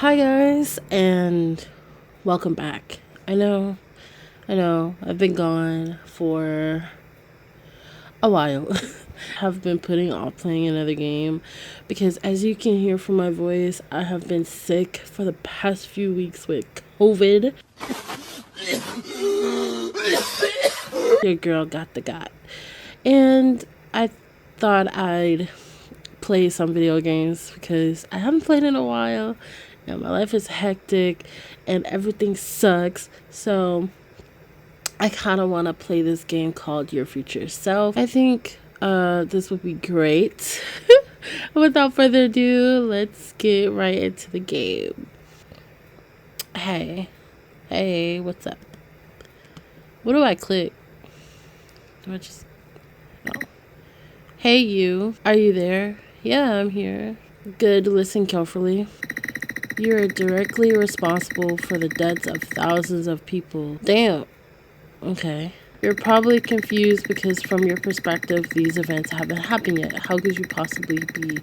Hi guys, and welcome back. I know, I've been gone for a while. Have been putting off playing another game because, as you can hear from my voice, I have been sick for the past few weeks with COVID. Your girl got the got. And I thought I'd play some video games because I haven't played in a while and my life is hectic and everything sucks. So I kind of want to play this game called Your Future Self. I think this would be great. Without further ado, let's get right into the game. Hey, what's up? What do I click? Do I just... No. Hey you, are you there? Yeah, I'm here. Good, listen carefully. You are directly responsible for the deaths of thousands of people. Damn. Okay. You're probably confused because from your perspective, these events haven't happened yet. How could you possibly be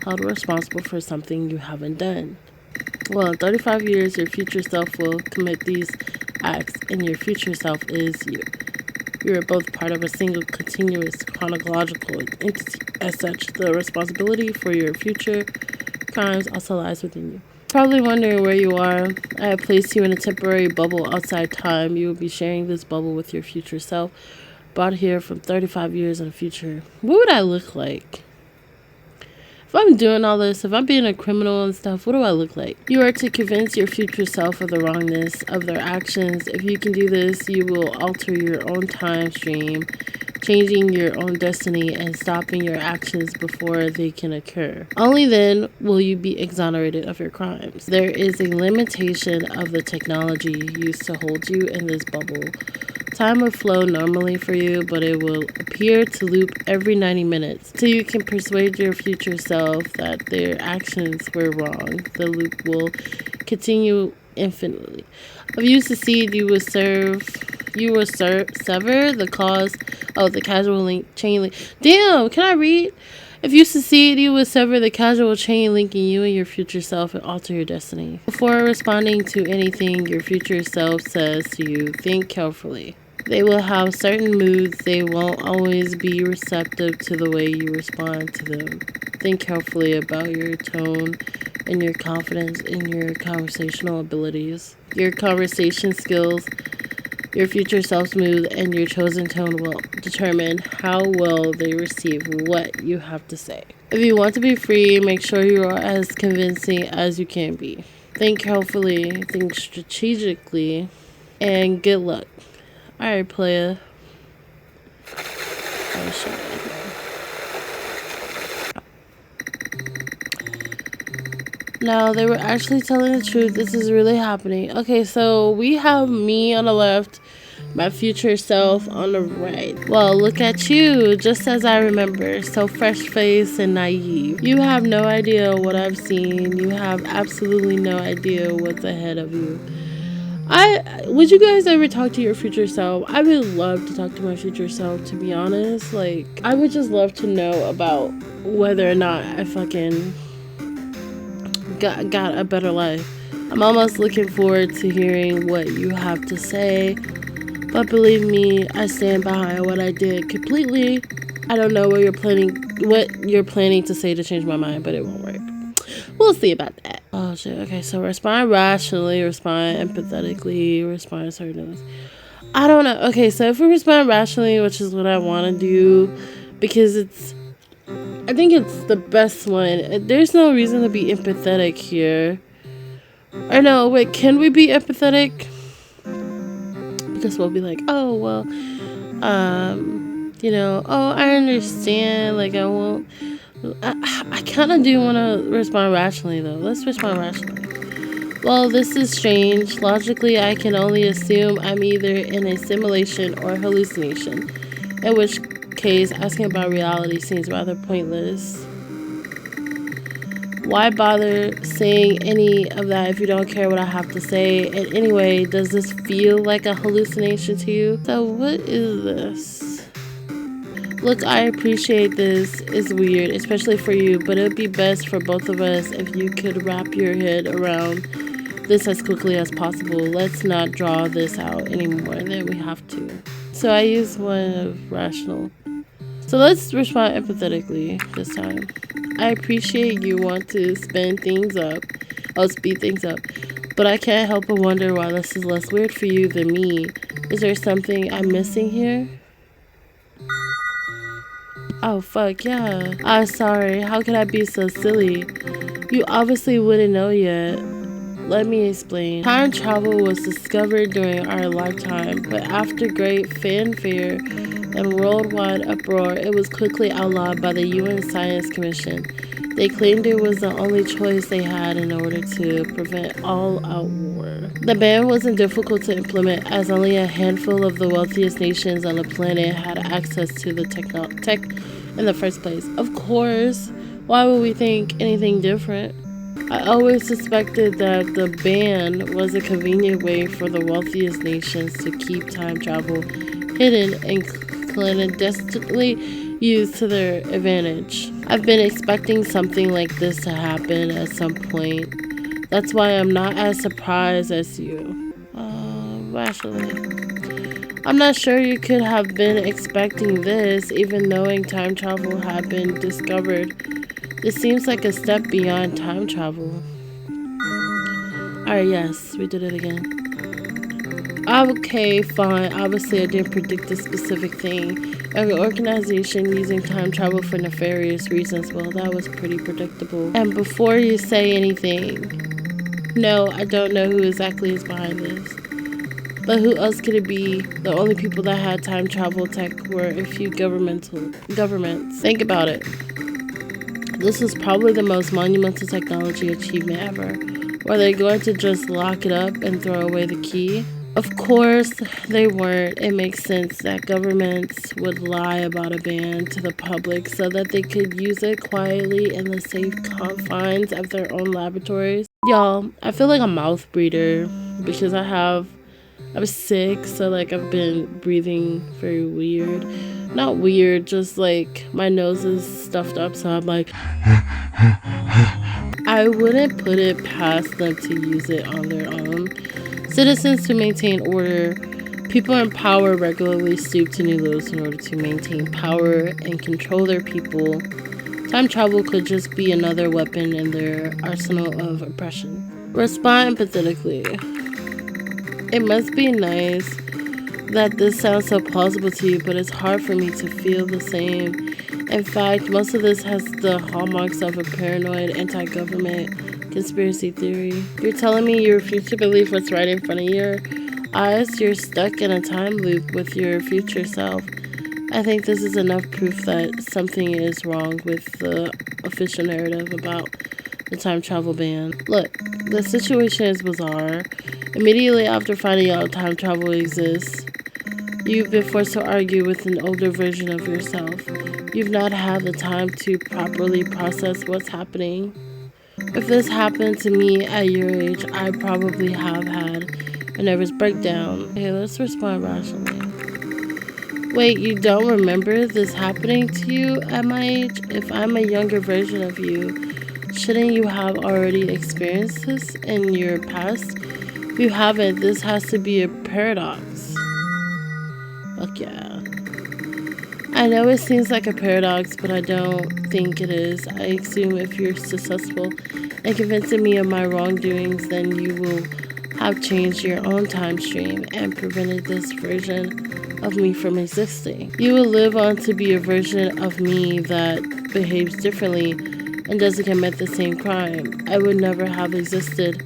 held responsible for something you haven't done? Well, in 35 years, your future self will commit these acts, and your future self is you. You are both part of a single continuous chronological entity. As such, the responsibility for your future crimes also lies within you. Probably wondering where you are. I have placed you in a temporary bubble outside time. You will be sharing this bubble with your future self, brought here from 35 years in the future. What would I look like? If I'm doing all this, if I'm being a criminal and stuff, what do I look like? You are to convince your future self of the wrongness of their actions. If you can do this, you will alter your own time stream, changing your own destiny and stopping your actions before they can occur. Only then will you be exonerated of your crimes. There is a limitation of the technology used to hold you in this bubble. Time will flow normally for you, but it will appear to loop every 90 minutes. So you can persuade your future self that their actions were wrong. The loop will continue infinitely. If you succeed, you will sever the cause of the causal link chain link. Damn, can I read? If you succeed, you will sever the causal chain linking you and your future self and alter your destiny. Before responding to anything your future self says to you, think carefully. They will have certain moods. They won't always be receptive to the way you respond to them. Think carefully about your tone and your confidence in your conversational abilities. Your conversation skills, your future self's mood, and your chosen tone will determine how well they receive what you have to say. If you want to be free, make sure you are as convincing as you can be. Think carefully, think strategically, and good luck. Alright, playa. Oh, shit. No, they were actually telling the truth. This is really happening. Okay, so we have me on the left, my future self on the right. Well, look at you, just as I remember, so fresh-faced and naive. You have no idea what I've seen. You have absolutely no idea what's ahead of you. Would you guys ever talk to your future self? I would love to talk to my future self, to be honest. Like, I would just love to know about whether or not I fucking got a better life. I'm almost looking forward to hearing what you have to say, but believe me, I stand behind what I did completely. I don't know what you're planning to say to change my mind, but it won't work. We'll see about that. Oh shit. Okay, so respond rationally, respond empathetically, respond assertively. I don't know. Okay, so if we respond rationally, which is what I want to do, because I think it's the best one. There's no reason to be empathetic here. Or no, wait, can we be empathetic? Because we'll be like, oh, well, oh, I understand. Like, I won't. I kind of do want to respond rationally, though. Let's respond rationally. Well, this is strange. Logically, I can only assume I'm either in a simulation or hallucination, in which case asking about reality seems rather pointless. Why bother saying any of that if you don't care what I have to say? And anyway, does this feel like a hallucination to you? So what is this? Look, I appreciate this is weird, especially for you, but it would be best for both of us if you could wrap your head around this as quickly as possible. Let's not draw this out any more than we have to. So I use one of rational. So let's respond empathetically this time. I appreciate you want to speed things up, but I can't help but wonder why this is less weird for you than me. Is there something I'm missing here? Oh fuck yeah. I'm sorry, how could I be so silly? You obviously wouldn't know yet. Let me explain. Time travel was discovered during our lifetime, but after great fanfare and worldwide uproar, it was quickly outlawed by the UN Science Commission. They claimed it was the only choice they had in order to prevent all-out war. The ban wasn't difficult to implement as only a handful of the wealthiest nations on the planet had access to the tech in the first place. Of course, why would we think anything different? I always suspected that the ban was a convenient way for the wealthiest nations to keep time travel hidden and clandestinely used to their advantage. I've been expecting something like this to happen at some point. That's why I'm not as surprised as you. Rationally. I'm not sure you could have been expecting this, even knowing time travel had been discovered. This seems like a step beyond time travel. Alright, yes, we did it again. Okay, fine. Obviously, I didn't predict this specific thing. An organization using time travel for nefarious reasons. Well, that was pretty predictable. And before you say anything, no, I don't know who exactly is behind this. But who else could it be? The only people that had time travel tech were a few governments. Think about it. This was probably the most monumental technology achievement ever. Were they going to just lock it up and throw away the key? Of course they weren't. It makes sense that governments would lie about a ban to the public so that they could use it quietly in the safe confines of their own laboratories. Y'all, I feel like a mouth breather because I'm sick, so like I've been breathing very weird. Not weird, just like my nose is stuffed up, so I'm like I wouldn't put it past them to use it on their own. Citizens to maintain order. People in power regularly stoop to new lows in order to maintain power and control their people. Time travel could just be another weapon in their arsenal of oppression. Respond empathetically. It must be nice that this sounds so plausible to you, but it's hard for me to feel the same. In fact, most of this has the hallmarks of a paranoid anti-government conspiracy theory. You're telling me you refuse to believe what's right in front of your eyes? You're stuck in a time loop with your future self. I think this is enough proof that something is wrong with the official narrative about the time travel ban. Look, the situation is bizarre. Immediately after finding out time travel exists, you've been forced to argue with an older version of yourself. You've not had the time to properly process what's happening. If this happened to me at your age, I probably have had a nervous breakdown. Okay, let's respond rationally. Wait, you don't remember this happening to you at my age? If I'm a younger version of you, shouldn't you have already experienced this in your past? If you haven't, this has to be a paradox. Fuck yeah. I know it seems like a paradox, but I don't think it is. I assume if you're successful in convincing me of my wrongdoings, then you will have changed your own time stream and prevented this version of me from existing. You will live on to be a version of me that behaves differently and doesn't commit the same crime. I would never have existed,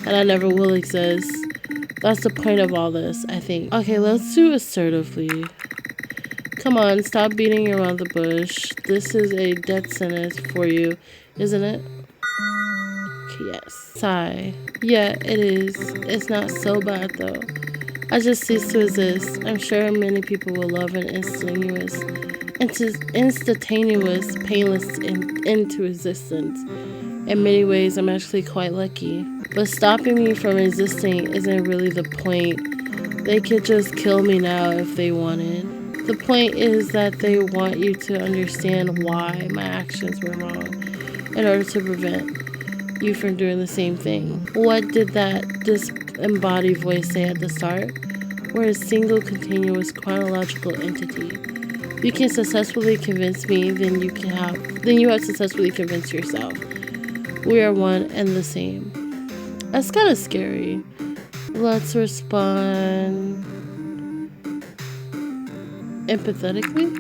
and I never will exist. That's the point of all this, I think. Okay, let's do assertively. Come on, stop beating around the bush. This is a death sentence for you, isn't it? Okay, yes. Sigh. Yeah, it is. It's not so bad though. I just cease to exist. I'm sure many people will love an instantaneous, painless into existence. In many ways, I'm actually quite lucky. But stopping me from existing isn't really the point. They could just kill me now if they wanted. The point is that they want you to understand why my actions were wrong in order to prevent you from doing the same thing. What did that disembodied voice say at the start? We're a single continuous chronological entity. You can successfully convince me, then you have successfully convinced yourself. We are one and the same. That's kind of scary. Let's respond empathetically.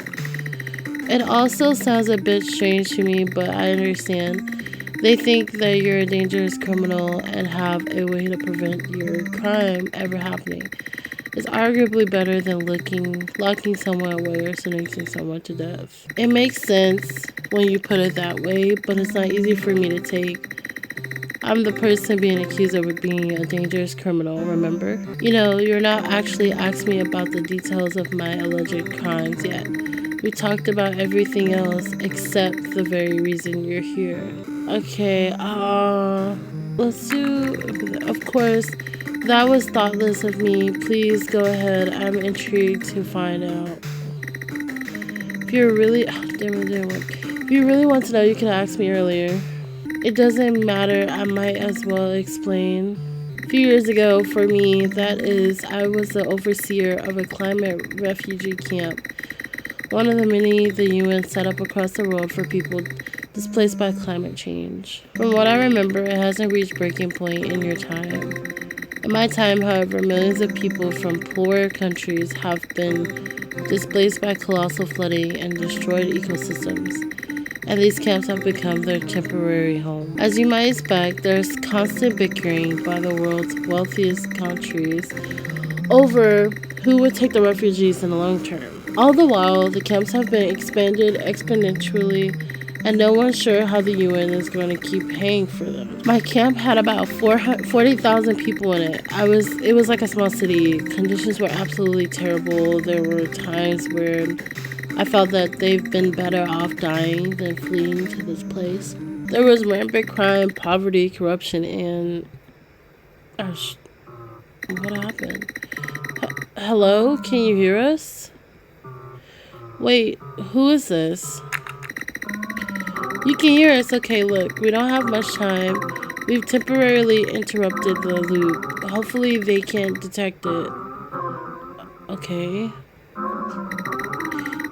It also sounds a bit strange to me, but I understand. They think that you're a dangerous criminal and have a way to prevent your crime ever happening. It's arguably better than locking someone away or sentencing someone to death. It makes sense when you put it that way, but it's not easy for me to take. I'm the person being accused of being a dangerous criminal, remember? You're not actually asking me about the details of my alleged crimes yet. We talked about everything else except the very reason you're here. Okay, let's do, of course, that was thoughtless of me. Please go ahead. I'm intrigued to find out. If you really want to know, you can ask me earlier. It doesn't matter, I might as well explain. A few years ago, for me, that is, I was the overseer of a climate refugee camp. One of the many the UN set up across the world for people displaced by climate change. From what I remember, it hasn't reached breaking point in your time. In my time, however, millions of people from poorer countries have been displaced by colossal flooding and destroyed ecosystems, and these camps have become their temporary home. As you might expect, there's constant bickering by the world's wealthiest countries over who would take the refugees in the long term. All the while, the camps have been expanded exponentially, and no one's sure how the UN is going to keep paying for them. My camp had about 40,000 people in it. It was like a small city. Conditions were absolutely terrible. There were times where I felt that they've been better off dying than fleeing to this place. There was rampant crime, poverty, corruption, and... what happened? Hello? Can you hear us? Wait, who is this? You can hear us. Okay, look, we don't have much time. We've temporarily interrupted the loop. Hopefully they can't detect it. Okay.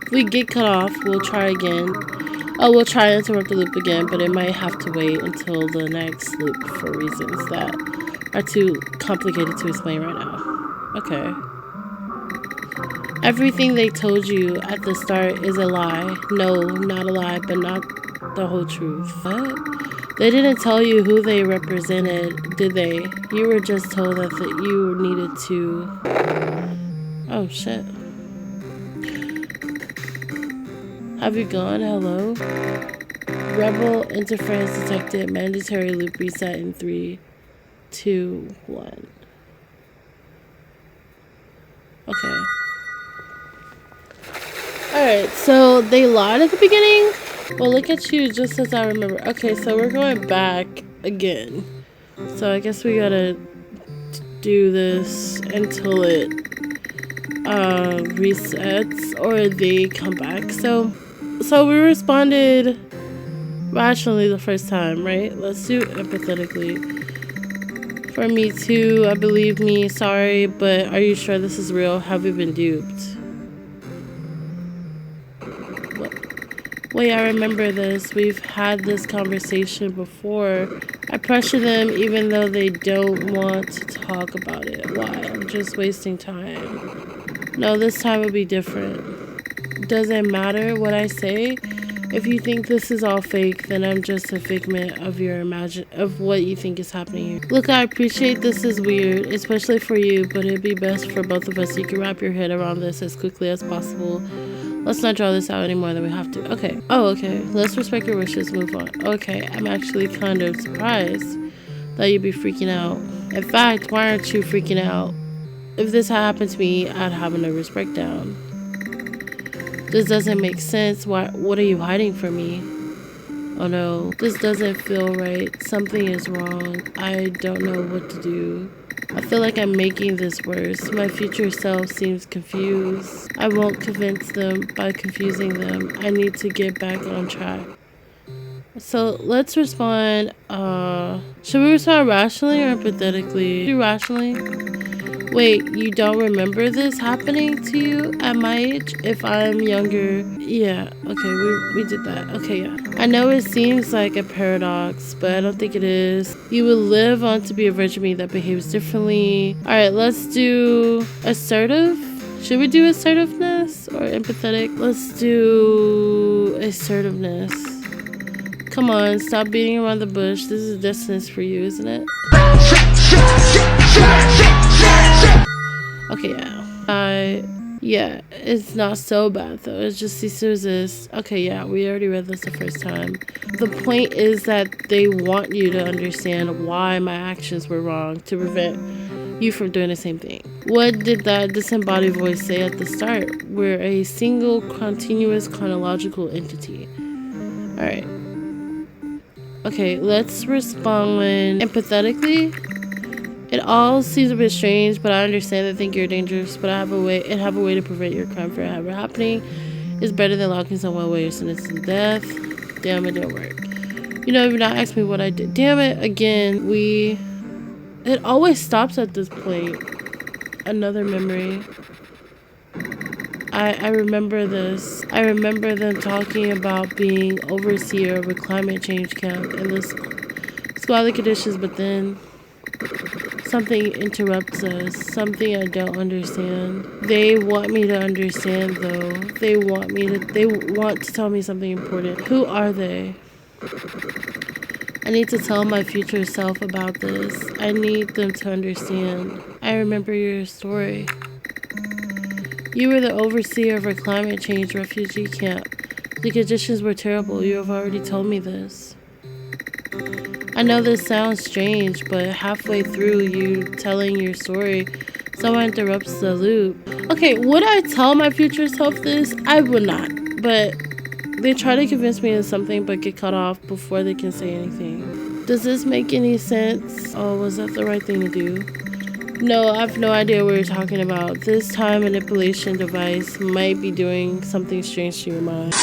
If we get cut off, we'll try again. Oh, we'll try to interrupt the loop again, but it might have to wait until the next loop for reasons that are too complicated to explain right now. Okay. Everything they told you at the start is a lie. No, not a lie, but not the whole truth. What? They didn't tell you who they represented, did they? You were just told that you needed to... Oh, shit. Have you gone? Hello? Rebel interference detected. Mandatory loop reset in 3, 2, 1. Okay. Alright, so they lied at the beginning? Well, look at you, just as I remember. Okay, so we're going back again. So I guess we gotta do this until it resets or they come back. So we responded rationally the first time, right? Let's do empathetically. For me too, I believe me, sorry, but are you sure this is real? Have we been duped? Wait, I remember this. We've had this conversation before. I pressure them even though they don't want to talk about it. Why? I'm just wasting time. No, this time will be different. Doesn't matter what I say. If you think this is all fake, then I'm just a figment of of what you think is happening here. Look, I appreciate this is weird, especially for you, but it'd be best for both of us. You can wrap your head around this as quickly as possible. Let's not draw this out any more than we have to. Okay. Oh, okay. Let's respect your wishes. Move on. Okay. I'm actually kind of surprised that you'd be freaking out. In fact, why aren't you freaking out? If this happened to me, I'd have a nervous breakdown. This doesn't make sense. What are you hiding from me? Oh no, this doesn't feel right. Something is wrong. I don't know what to do. I feel like I'm making this worse. My future self seems confused. I won't convince them by confusing them. I need to get back on track. So let's respond. Should we respond rationally or empathetically? Do rationally. Wait, you don't remember this happening to you at my age? If I'm younger, yeah, okay, we did that. Okay, yeah. I know it seems like a paradox, but I don't think it is. You will live on to be a version of me that behaves differently. All right, let's do assertive. Should we do assertiveness or empathetic? Let's do assertiveness. Come on, stop beating around the bush. This is distance for you, isn't it? Okay, yeah, it's not so bad though. It's just cease to resist. Okay, yeah, we already read this the first time. The point is that they want you to understand why my actions were wrong to prevent you from doing the same thing. What did that disembodied voice say at the start? We're a single, continuous, chronological entity. All right. Okay, let's respond empathetically. It all seems a bit strange, but I understand that think you're dangerous, but I have a way to prevent your crime from ever happening. It's better than locking someone away or sentenced to death. Damn, it didn't work. You know, you've not asked me what I did. Damn it, again, it always stops at this point. Another memory. I remember this. I remember them talking about being overseer of a climate change camp in this squalid conditions, but then something interrupts us. Something I don't understand. They want me to understand though. They want to tell me something important. Who are they? I need to tell my future self about this. I need them to understand. I remember your story. You were the overseer of a climate change refugee camp. The conditions were terrible. You have already told me this. I know this sounds strange, but halfway through you telling your story, someone interrupts the loop. Okay, would I tell my future self this? I would not, but they try to convince me of something but get cut off before they can say anything. Does this make any sense? Oh, was that the right thing to do? No, I have no idea what you're talking about. This time manipulation device might be doing something strange to your mind.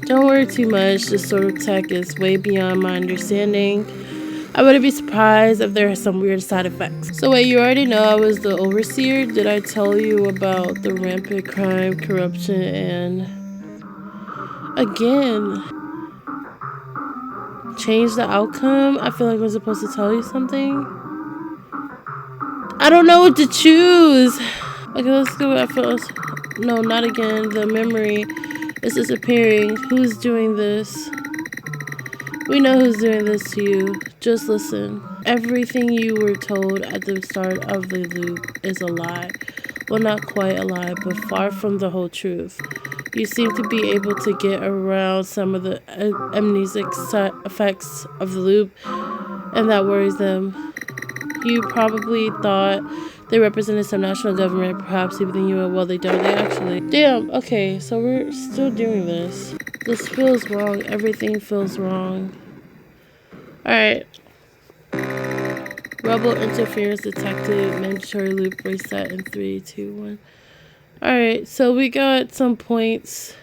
Don't worry too much. This sort of tech is way beyond my understanding. I wouldn't be surprised if there are some weird side effects. So wait, you already know I was the overseer? Did I tell you about the rampant crime, corruption, and... Again... change the outcome? I feel like I'm supposed to tell you something. I don't know what to choose. Okay, let's go. No, not again. The memory is disappearing. Who's doing this? We know who's doing this to you. Just listen. Everything you were told at the start of the loop is a lie. Well, not quite a lie, but far from the whole truth. You seem to be able to get around some of the amnesic side effects of the loop, and that worries them. You probably thought they represented some national government, perhaps even you. Well, they don't. They actually... Damn, okay, so we're still doing this. This feels wrong. Everything feels wrong. Alright. Rebel interference detected. Mandatory loop reset in 3, 2, 1. Alright, so we got some points.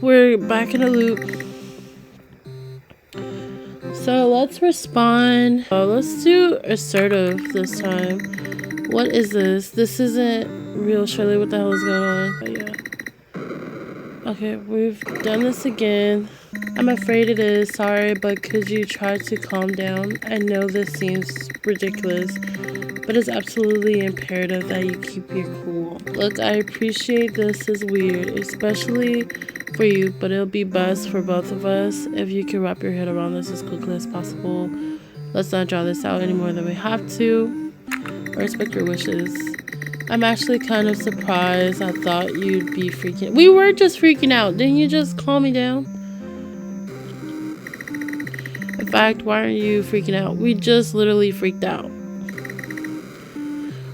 We're back in a loop. So let's respond. Let's do assertive this time. What is this? This isn't real, Shirley. What the hell is going on? But yeah. Okay, we've done this again. I'm afraid it is. Sorry, but could you try to calm down? I know this seems ridiculous, but it's absolutely imperative that you keep your cool. Look, I appreciate this is weird, especially for you, but it'll be best for both of us if you can wrap your head around this as quickly as possible. Let's not draw this out any more than we have to. I respect your wishes. I'm actually kind of surprised. I thought you'd be freaking... We were just freaking out. Didn't you just calm me down? In fact, why aren't you freaking out? We just literally freaked out.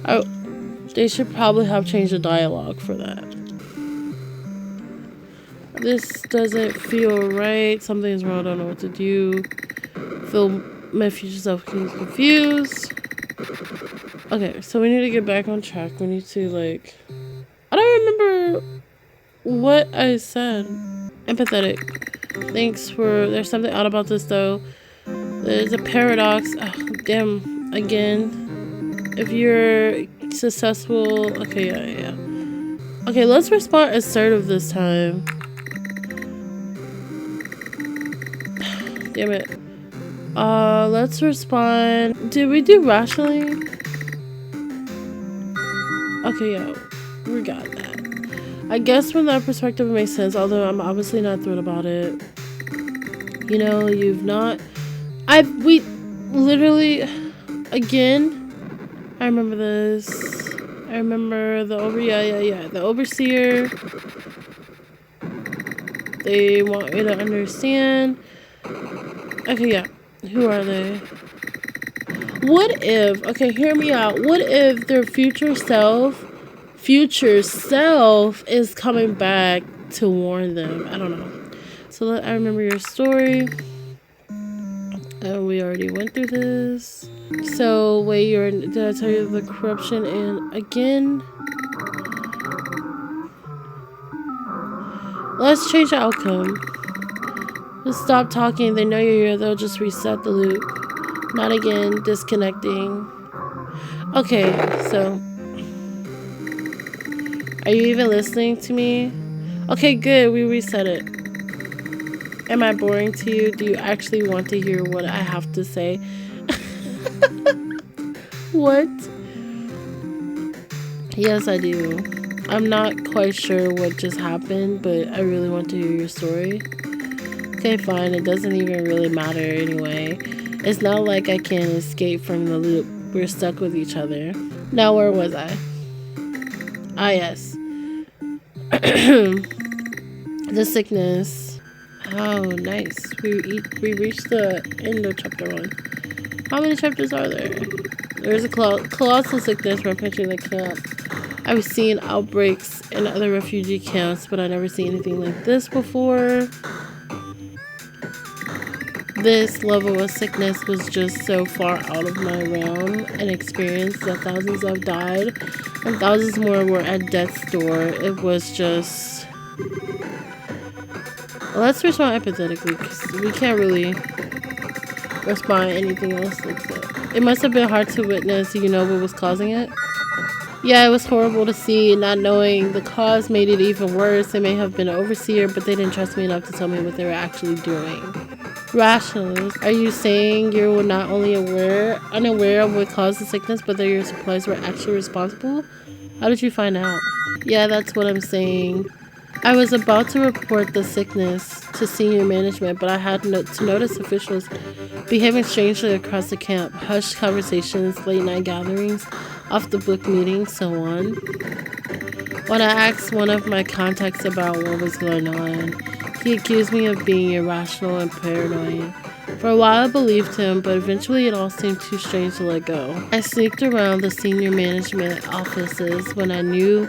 Oh, they should probably have changed the dialogue for that. This doesn't feel right. Something's wrong. I don't know what to do. Feel my future self confused. Okay, so we need to get back on track. We need to, like... I don't remember what I said. Empathetic. Thanks for... There's something odd about this, though. There's a paradox. Oh, damn. Again. If you're successful... Okay, yeah. Okay, let's respond assertive this time. Damn it. Let's respond. Did we do rationally? Okay, yeah. We got that. I guess from that perspective it makes sense, although I'm obviously not thrilled about it. You know, you've not... we literally... Again, I remember this. I remember the the overseer. They want me to understand. Okay, yeah. Who are they? What if, okay, hear me out. What if their future self is coming back to warn them? I don't know. So I remember your story. We already went through this. So wait, did I tell you the corruption? And again, let's change the outcome. Just stop talking. They know you're here. They'll just reset the loop. Not again. Disconnecting. Okay, so are you even listening to me? Okay, good. We reset it. Am I boring to you? Do you actually want to hear what I have to say? What? Yes, I do. I'm not quite sure what just happened, but I really want to hear your story. Okay, fine. It doesn't even really matter anyway. It's not like I can escape from the loop. We're stuck with each other. Now, where was I? Ah, yes. The sickness. Oh, nice. We reached the end of chapter 1. How many chapters are there? There's a colossal sickness rampaging the camp. I've seen outbreaks in other refugee camps, but I've never seen anything like this before. This level of sickness was just so far out of my realm and experience that thousands have died and thousands more were at death's door. It was just... Let's respond empathetically because we can't really respond anything else like that. It must have been hard to witness. You know what was causing it? Yeah, it was horrible to see. Not knowing the cause made it even worse. They may have been an overseer, but they didn't trust me enough to tell me what they were actually doing. Rationalist. Are you saying you were not only unaware of what caused the sickness, but that your supplies were actually responsible? How did you find out? Yeah, that's what I'm saying. I was about to report the sickness to senior management, but I had to notice officials behaving strangely across the camp. Hushed conversations, late night gatherings, off-the-book meetings, so on. When I asked one of my contacts about what was going on, he accused me of being irrational and paranoid. For a while I believed him, but eventually it all seemed too strange to let go. I sneaked around the senior management offices when I knew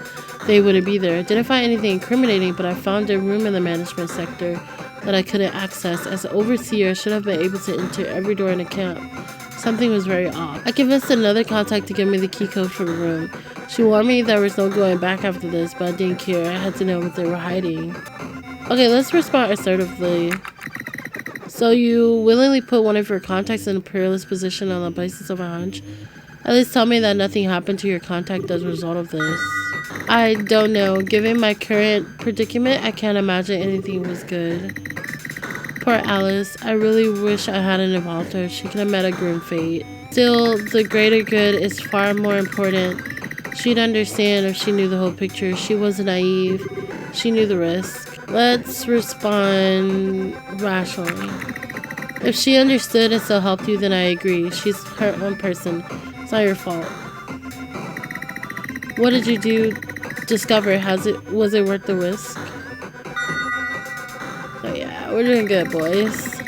they wouldn't be there. I didn't find anything incriminating, but I found a room in the management sector that I couldn't access. As an overseer, I should have been able to enter every door in the camp. Something was very odd. I convinced another contact to give me the key code for the room. She warned me there was no going back after this, but I didn't care. I had to know what they were hiding. Okay, let's respond assertively. So you willingly put one of your contacts in a perilous position on the basis of a hunch? At least tell me that nothing happened to your contact as a result of this. I don't know. Given my current predicament, I can't imagine anything was good. Poor Alice. I really wish I hadn't involved her. She could have met a grim fate. Still, the greater good is far more important. She'd understand if she knew the whole picture. She wasn't naive. She knew the risk. Let's respond rationally. If she understood and still helped you, then I agree. She's her own person. It's not your fault. What did you do? Discover? Was it worth the risk? Oh yeah, we're doing good, boys.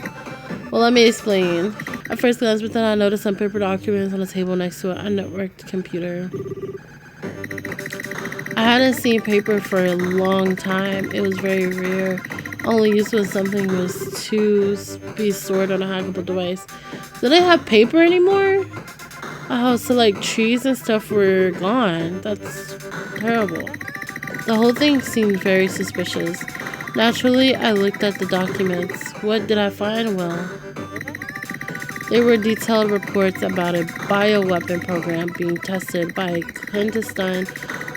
Well, let me explain. At first glance, but then I noticed some paper documents on the table next to an unnetworked computer. I hadn't seen paper for a long time. It was very rare. only used when something was to be stored on a hackable device. Do they have paper anymore? Oh, so like trees and stuff were gone. That's terrible. The whole thing seemed very suspicious. Naturally, I looked at the documents. What did I find? Well, they were detailed reports about a bioweapon program being tested by a clandestine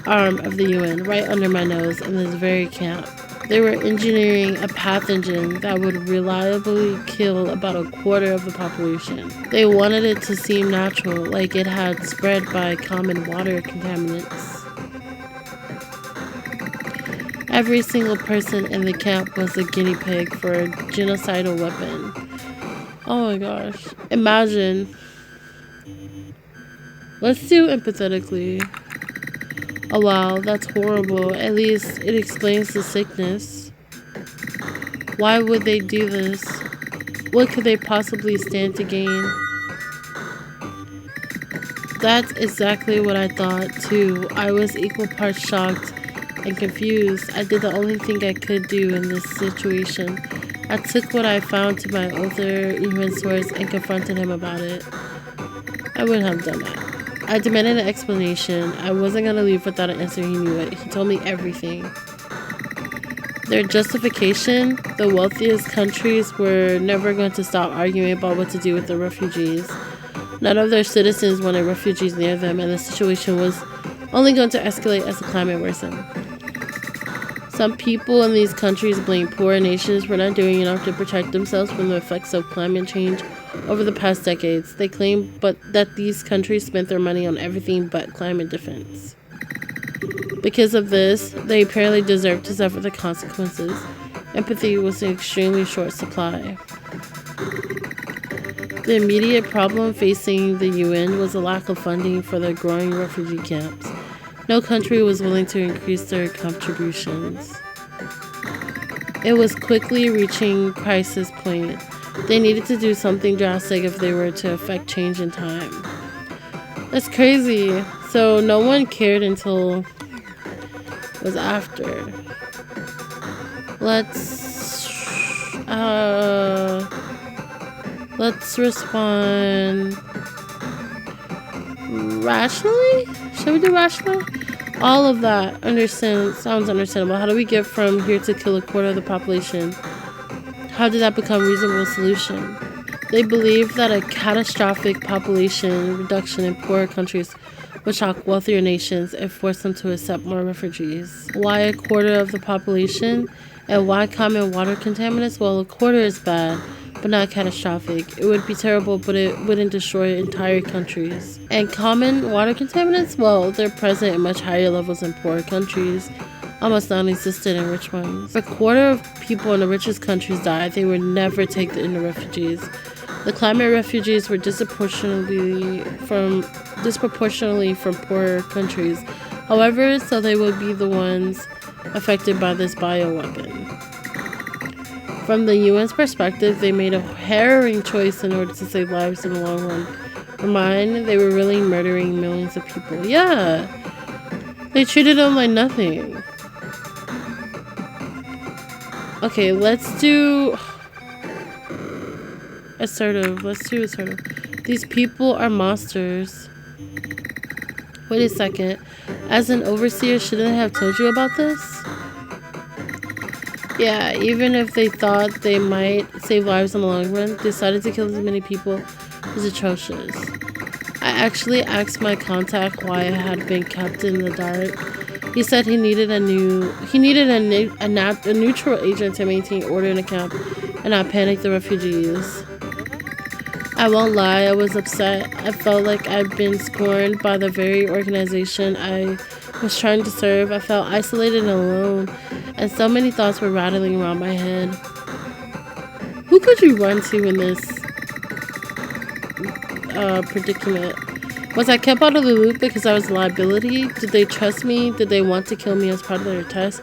arm of the UN right under my nose in this very camp. They were engineering a pathogen that would reliably kill about a quarter of the population. They wanted it to seem natural, like it had spread by common water contaminants. Every single person in the camp was a guinea pig for a genocidal weapon. Oh my gosh. Imagine. Let's do empathetically. Oh wow, that's horrible. At least it explains the sickness. Why would they do this? What could they possibly stand to gain? That's exactly what I thought too. I was equal parts shocked and confused. I did the only thing I could do in this situation. I took what I found to my older human source and confronted him about it. I wouldn't have done that. I demanded an explanation. I wasn't going to leave without an answer. He knew it. He told me everything. Their justification, the wealthiest countries were never going to stop arguing about what to do with the refugees. None of their citizens wanted refugees near them, and the situation was only going to escalate as the climate worsened. Some people in these countries blame poor nations for not doing enough to protect themselves from the effects of climate change over the past decades. They claim that these countries spent their money on everything but climate defense. Because of this, they apparently deserve to suffer the consequences. Empathy was in extremely short supply. The immediate problem facing the UN was a lack of funding for the growing refugee camps. No country was willing to increase their contributions. It was quickly reaching crisis point. They needed to do something drastic if they were to affect change in time. That's crazy. So no one cared until it was after. Let's respond rationally? Should we do rationally? All of that sounds understandable. How do we get from here to kill a quarter of the population? How did that become a reasonable solution? They believe that a catastrophic population reduction in poorer countries would shock wealthier nations and force them to accept more refugees. Why a quarter of the population? And why common water contaminants? Well, a quarter is bad, but not catastrophic. It would be terrible, but it wouldn't destroy entire countries. And common water contaminants? Well, they're present in much higher levels in poorer countries, almost non-existent in rich ones. If a quarter of people in the richest countries died, they would never take in the refugees. The climate refugees were disproportionately from poorer countries. However, so they would be the ones affected by this bioweapon. From the UN's perspective, they made a harrowing choice in order to save lives in the long run. For mine, they were really murdering millions of people. Yeah, they treated them like nothing. Okay, let's do assertive. These people are monsters. Wait a second. As an overseer, shouldn't I have told you about this? Yeah, even if they thought they might save lives in the long run, decided to kill as many people is atrocious. I actually asked my contact why I had been kept in the dark. He said he needed a neutral agent to maintain order in the camp and not panic the refugees. I won't lie, I was upset. I felt like I'd been scorned by the very organization I was trying to serve. I felt isolated and alone, and so many thoughts were rattling around my head. Who could you run to in this predicament? Was I kept out of the loop because I was a liability? Did they trust me? Did they want to kill me as part of their test?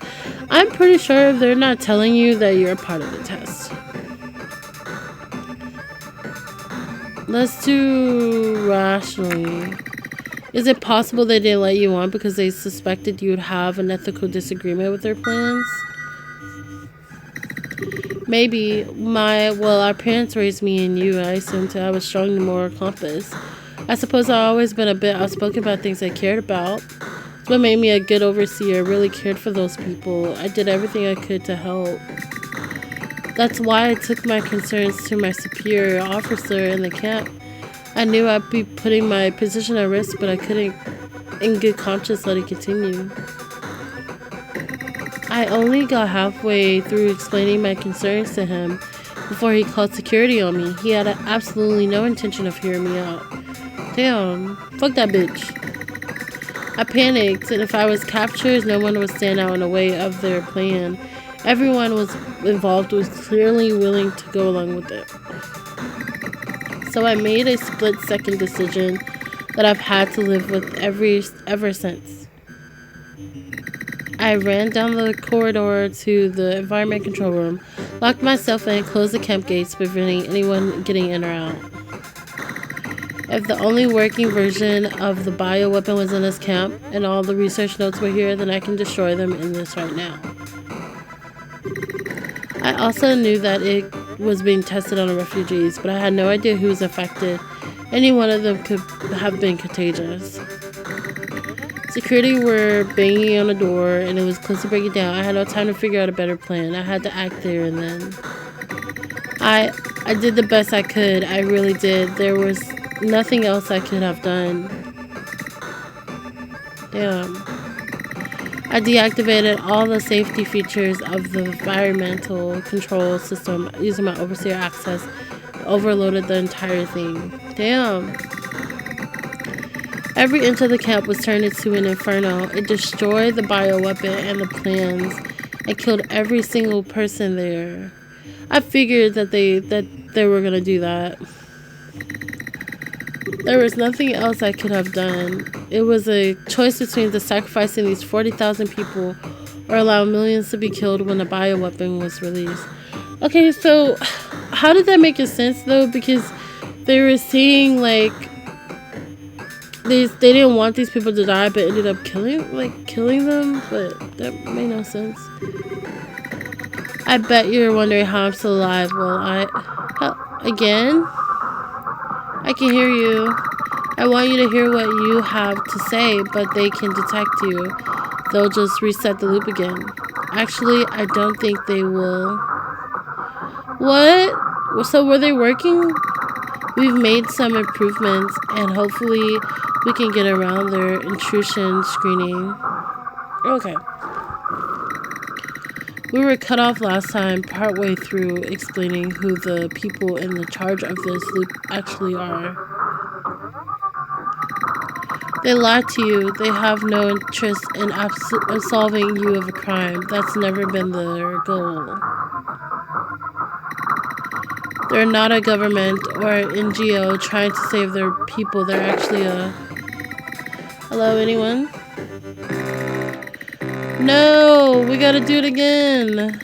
I'm pretty sure they're not telling you that you're a part of the test. Let's do rationally. Is it possible they didn't let you on because they suspected you would have an ethical disagreement with their plans? Maybe our parents raised me and you. I assumed I was strong and more accomplished. I suppose I've always been a bit outspoken about things I cared about. It's what made me a good overseer. I really cared for those people. I did everything I could to help. That's why I took my concerns to my superior officer in the camp. I knew I'd be putting my position at risk, but I couldn't, in good conscience, let it continue. I only got halfway through explaining my concerns to him before he called security on me. He had absolutely no intention of hearing me out. Damn, fuck that bitch. I panicked, and if I was captured, no one would stand out in the way of their plan. Everyone was involved was clearly willing to go along with it. So I made a split-second decision that I've had to live with ever since. I ran down the corridor to the environment control room, locked myself in, closed the camp gates, preventing anyone getting in or out. If the only working version of the bioweapon was in this camp, and all the research notes were here, then I can destroy them in this right now. I also knew that it was being tested on the refugees, but I had no idea who was affected. Any one of them could have been contagious. Security were banging on the door, and it was close to breaking down. I had no time to figure out a better plan. I had to act there and then. I did the best I could. I really did. There was nothing else I could have done. Damn. I deactivated all the safety features of the environmental control system using my overseer access. Overloaded the entire thing. Damn. Every inch of the camp was turned into an inferno. It destroyed the bioweapon and the plans. It killed every single person there. I figured that they were gonna do that. There was nothing else I could have done. It was a choice between sacrificing these 40,000 people or allow millions to be killed when a bioweapon was released. Okay, so how did that make sense though? Because they were saying like they didn't want these people to die, but ended up killing them. But that made no sense. I bet you're wondering how I'm still alive. Well, again. I can hear you. I want you to hear what you have to say, but they can detect you. They'll just reset the loop again. Actually, I don't think they will. What? So were they working? We've made some improvements, and hopefully we can get around their intrusion screening. Okay. We were cut off last time, partway through explaining who the people in the charge of this loop actually are. They lied to you. They have no interest in absolving you of a crime. That's never been their goal. They're not a government or an NGO trying to save their people. They're actually a... Hello, anyone? No, we gotta do it again.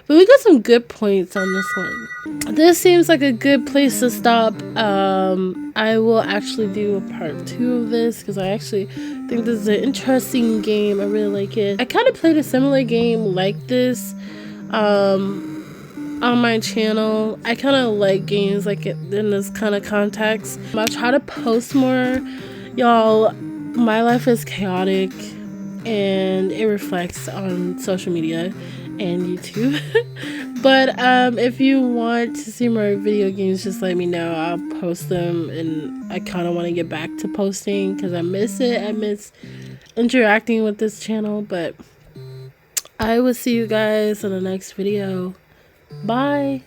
But we got some good points on this one. This seems like a good place to stop. I will actually do a part 2 of this because I actually think this is an interesting game. I really like it. I kind of played a similar game like this on my channel. I kind of like games like it in this kind of context. I'll try to post more. Y'all, my life is chaotic and it reflects on social media and YouTube. But if you want to see more video games, just let me know. I'll post them, and I kind of want to get back to posting because I miss it. I miss interacting with this channel. But I will see you guys in the next video. Bye.